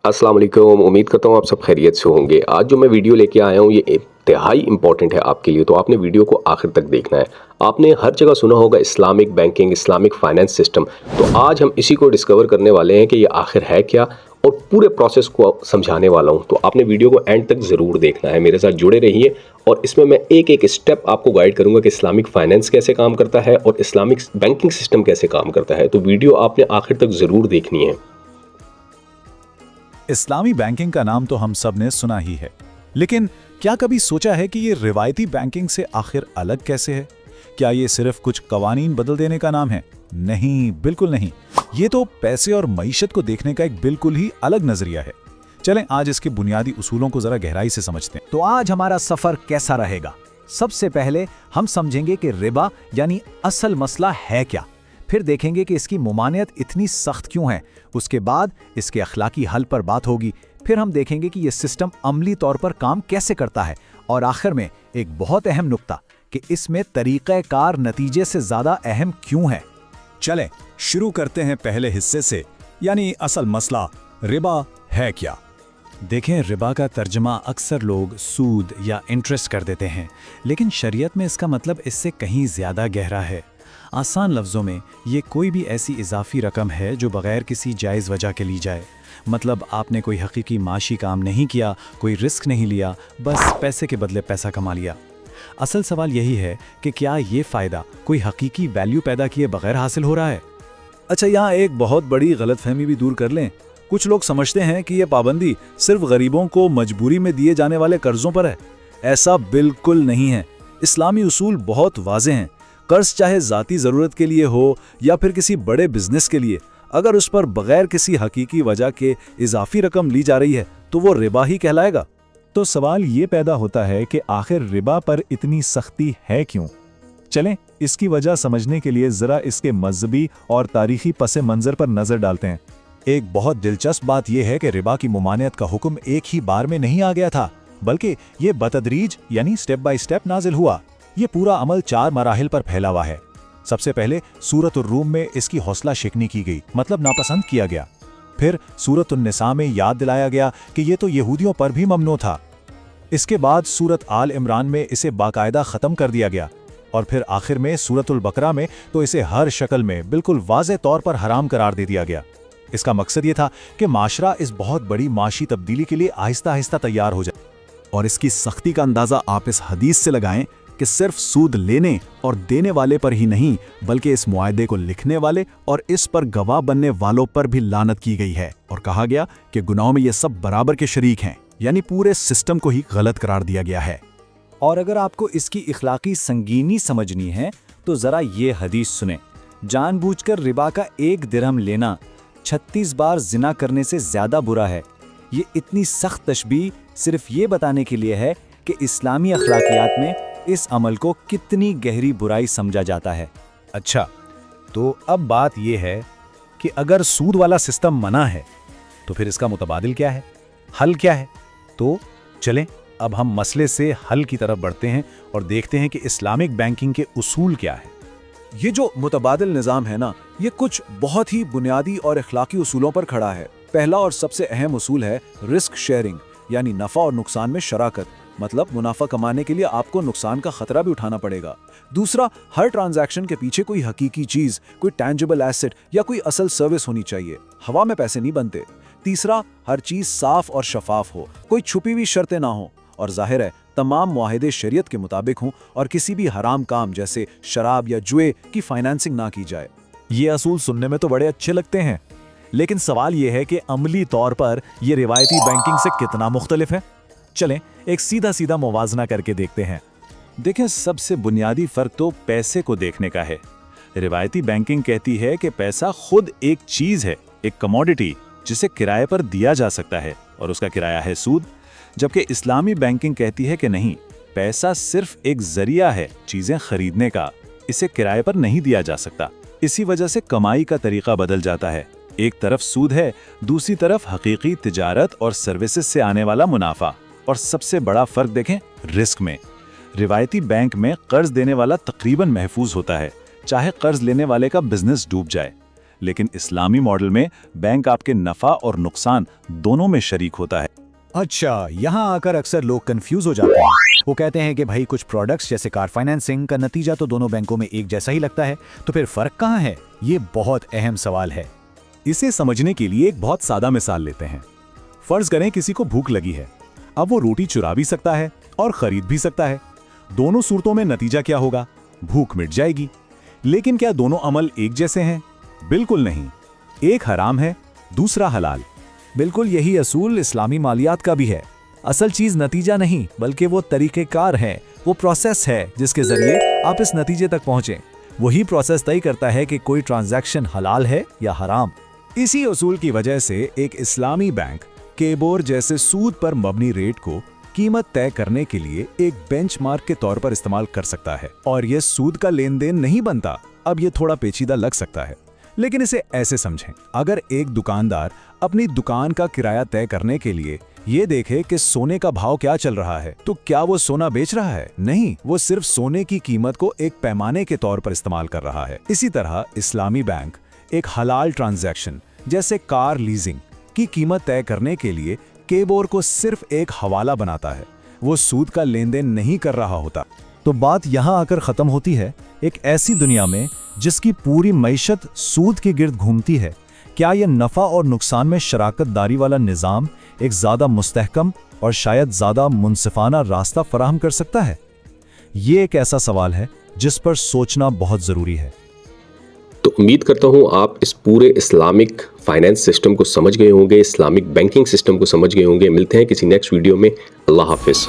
अस्सलाम वालेकुम। उम्मीद करता हूँ आप सब खैरियत से होंगे। आज जो मैं वीडियो लेके आया हूँ ये इंतहाई इंपॉर्टेंट है आपके लिए, तो आपने वीडियो को आखिर तक देखना है। आपने हर जगह सुना होगा Islamic banking, Islamic finance system. तो आज हम इसी को डिस्कवर करने वाले हैं कि ये आखिर है क्या, और पूरे प्रोसेस को समझाने वाला हूँ। तो आपने वीडियो को एंड तक ज़रूर देखना है, मेरे साथ जुड़े रहिए। और इसमें मैं एक एक स्टेप आपको गाइड करूंगा कि इस्लामिक फाइनेंस कैसे काम करता है और इस्लामिक बैंकिंग सिस्टम कैसे काम करता है। तो वीडियो आपने आखिर तक ज़रूर देखनी है। इस्लामी बैंकिंग का नाम तो हम सब ने सुना ही है, लेकिन क्या कभी सोचा है कि ये रिवायती बैंकिंग से आखिर अलग कैसे है? क्या ये सिर्फ कुछ कवानीन बदल देने का नाम है? नहीं, बिल्कुल नहीं। ये तो पैसे और मईशत को देखने का एक बिल्कुल ही अलग नजरिया है। चलें आज इसके बुनियादी उसूलों को जरा गहराई से समझते हैं। तो आज हमारा सफर कैसा रहेगा? सबसे पहले हम समझेंगे कि रिबा यानी असल मसला है क्या। फिर देखेंगे कि इसकी मुमानियत इतनी सख्त क्यों है। उसके बाद इसके अखलाकी हल पर बात होगी। फिर हम देखेंगे कि यह सिस्टम अमली तौर पर काम कैसे करता है। और आखिर में एक बहुत अहम नुक्ता कि इसमें तरीक़ाकार नतीजे से ज़्यादा अहम क्यों है। चलें शुरू करते हैं पहले हिस्से से, यानी असल मसला रिबा है क्या। देखें, रिबा का तर्जमा अक्सर लोग सूद या इंटरेस्ट कर देते हैं, लेकिन शरीयत में इसका मतलब इससे कहीं ज़्यादा गहरा है। आसान लफ्ज़ों में ये कोई भी ऐसी इजाफी रकम है जो बग़ैर किसी जायज़ वजह के ली जाए। मतलब आपने कोई हकीकी माशी काम नहीं किया, कोई रिस्क नहीं लिया, बस पैसे के बदले पैसा कमा लिया। असल सवाल यही है कि क्या ये फ़ायदा कोई हकीकी वैल्यू पैदा किए बग़ैर हासिल हो रहा है। अच्छा, यहाँ एक बहुत बड़ी गलतफहमी भी दूर कर लें। कुछ लोग समझते हैं कि यह पाबंदी सिर्फ गरीबों को मजबूरी में दिए जाने वाले कर्जों पर है। ऐसा बिल्कुल नहीं है। इस्लामी उसूल बहुत वाज़ेह हैं। कर्ज चाहे ज़ाती ज़रूरत के लिए हो या फिर किसी बड़े बिजनेस के लिए, अगर उस पर बग़ैर किसी हकीकी वजह के इजाफी रकम ली जा रही है तो वो रिबा ही कहलाएगा। तो सवाल ये पैदा होता है कि आखिर रिबा पर इतनी सख्ती है क्यों। चलें इसकी वजह समझने के लिए ज़रा इसके मजहबी और तारीखी पस मंज़र पर नज़र डालते हैं। एक बहुत दिलचस्प बात यह है कि रिबा की मुमानियत का हुक्म एक ही बार में नहीं आ गया था, बल्कि ये बतदरीज यानी स्टेप बाय स्टेप नाजिल हुआ। ये पूरा अमल 4 मराहिल पर फैला हुआ है। सबसे पहले सूरत रूम में इसकी हौसला शिकनी की गई, मतलब नापसंद किया गया। फिर सूरत निसा में याद दिलाया गया कि ये तो यहूदियों पर भी ममनू था। इसके बाद सूरत आल इमरान में इसे बाकायदा ख़त्म कर दिया गया, और फिर आखिर में सूरतुल बकरा में तो इसे हर शक्ल में बिल्कुल वाज़े तौर पर हराम करार दे दिया गया। इसका मकसद ये था कि माशरा इस बहुत बड़ी माशी तब्दीली के लिए आहिस्ता आहिस्ता तैयार हो जाए। और इसकी सख्ती का अंदाज़ा आप इस हदीस से लगाएं कि सिर्फ सूद लेने और देने वाले पर ही नहीं, बल्कि इस मुआहदे को लिखने वाले और इस पर गवाह बनने वालों पर भी लानत की गई है। और कहा गया कि गुनाहों में ये सब बराबर के शरीक हैं, यानी पूरे सिस्टम को ही गलत करार दिया गया है। और अगर आपको इसकी इखलाकी संगीनी समझनी है तो ज़रा ये हदीस सुने। जानबूझकर रिबा का 1 दिरहम लेना 36 बार जिना करने से ज़्यादा बुरा है। ये इतनी सख्त तशबीह सिर्फ ये बताने के लिए है कि इस्लामी अखलाकियात में इस अमल को कितनी गहरी बुराई समझा जाता है। अच्छा, तो अब बात यह है कि अगर सूद वाला सिस्टम मना है तो फिर इसका मुतबादिल क्या है, हल क्या है? तो चलें अब हम मसले से हल की तरफ बढ़ते हैं और देखते हैं कि इस्लामिक बैंकिंग के उसूल क्या है। ये जो मुतबादिल निज़ाम है ना, ये कुछ बहुत ही बुनियादी और अखलाकी उसूलों पर खड़ा है। पहला और सबसे अहम उसूल है रिस्क शेयरिंग, यानी नफ़ा और नुकसान में शराकत। मतलब मुनाफा कमाने के लिए आपको नुकसान का खतरा भी उठाना पड़ेगा। दूसरा, हर ट्रांजैक्शन के पीछे कोई हकीकी चीज, कोई टैंजिबल एसेट या कोई असल सर्विस होनी चाहिए। हवा में पैसे नहीं बनते। तीसरा, हर चीज साफ और शफाफ हो, कोई छुपी हुई शर्तें ना हो, और जाहिर है तमाम मुआहिदे शरीयत के मुताबिक हों और किसी भी हराम काम जैसे शराब या जुए की फाइनेंसिंग ना की जाए। ये असूल सुनने में तो बड़े अच्छे लगते हैं, लेकिन सवाल यह है कि अमली तौर पर यह रिवायती बैंकिंग से कितना मुख्तलिफ है। चलें एक सीधा सीधा मुवाजना करके देखते हैं। देखें, सबसे बुनियादी फर्क तो पैसे को देखने का है। रिवायती बैंकिंग कहती है कि पैसा खुद एक चीज है, एक कमोडिटी जिसे किराए पर दिया जा सकता है, और उसका किराया है सूद। जबकि इस्लामी बैंकिंग कहती है कि नहीं, पैसा सिर्फ एक जरिया है चीजें खरीदने का, इसे किराए पर नहीं दिया जा सकता। इसी वजह से कमाई का तरीका बदल जाता है। एक तरफ सूद है, दूसरी तरफ हकीकी तिजारत और सर्विसेज से आने वाला मुनाफा। और सबसे बड़ा फर्क देखें रिस्क में। रिवायती बैंक में कर्ज देने वाला तकरीबन महफूज होता है, चाहे कर्ज लेने वाले का बिजनेस डूब जाए। लेकिन इस्लामी मॉडल में बैंक आपके नफा और नुकसान दोनों में शरीक होता है। अच्छा, यहाँ आकर अक्सर लोग कंफ्यूज हो जाते हैं। वो कहते हैं कि भाई कुछ प्रोडक्ट्स जैसे कार फाइनेंसिंग का नतीजा तो दोनों बैंकों में एक जैसा ही लगता है, तो फिर फर्क कहाँ है? ये बहुत अहम सवाल है। इसे समझने के लिए एक बहुत सादा मिसाल लेते हैं। फर्ज करें किसी को भूख लगी है। अब वो रोटी चुरा भी सकता है और खरीद भी सकता है। दोनों सूरतों में नतीजा क्या होगा? भूख मिट जाएगी। लेकिन क्या दोनों अमल एक जैसे हैं? बिल्कुल नहीं। एक हराम है, दूसरा हलाल। बिल्कुल यही असूल इस्लामी मालियात का भी है। असल चीज नतीजा नहीं, बल्कि वो तरीक़ेकार है, वो प्रोसेस है जिसके जरिए आप इस नतीजे तक पहुंचे। वही प्रोसेस तय करता है कि कोई ट्रांजैक्शन हलाल है या हराम। इसी असूल की वजह से एक इस्लामी बैंक केबोर जैसे सूद पर मबनी रेट को कीमत तय करने के लिए एक बेंचमार्क के तौर पर इस्तेमाल कर सकता है, और यह सूद का लेन देन नहीं बनता। अब यह थोड़ा पेचीदा लग सकता है, लेकिन इसे ऐसे समझें। अगर एक दुकानदार अपनी दुकान का किराया तय करने के लिए ये देखे कि सोने का भाव क्या चल रहा है, तो क्या वो सोना बेच रहा है? नहीं, वो सिर्फ सोने की कीमत को एक पैमाने के तौर पर इस्तेमाल कर रहा है। इसी तरह इस्लामी बैंक एक हलाल ट्रांजैक्शन जैसे कार लीजिंग की कीमत तय करने के लिए केबोर को सिर्फ एक हवाला बनाता है। वो सूद का लेन देन नहीं कर रहा होता। तो बात यहाँ आकर खत्म होती है, एक ऐसी दुनिया में जिसकी पूरी मईशत सूद के गिर्द घूमती है, क्या यह नफा और नुकसान में शराकत दारी वाला निज़ाम एक ज़्यादा मुस्तहकम और शायद ज़्यादा मुनसिफाना रास्ता फराहम कर सकता है? ये एक ऐसा सवाल है जिस पर सोचना बहुत ज़रूरी है। तो उम्मीद करता हूँ आप इस पूरे इस्लामिक फाइनेंस सिस्टम को समझ गए होंगे, इस्लामिक बैंकिंग सिस्टम को समझ गए होंगे। मिलते हैं किसी नेक्स्ट वीडियो में। अल्लाह हाफिज़।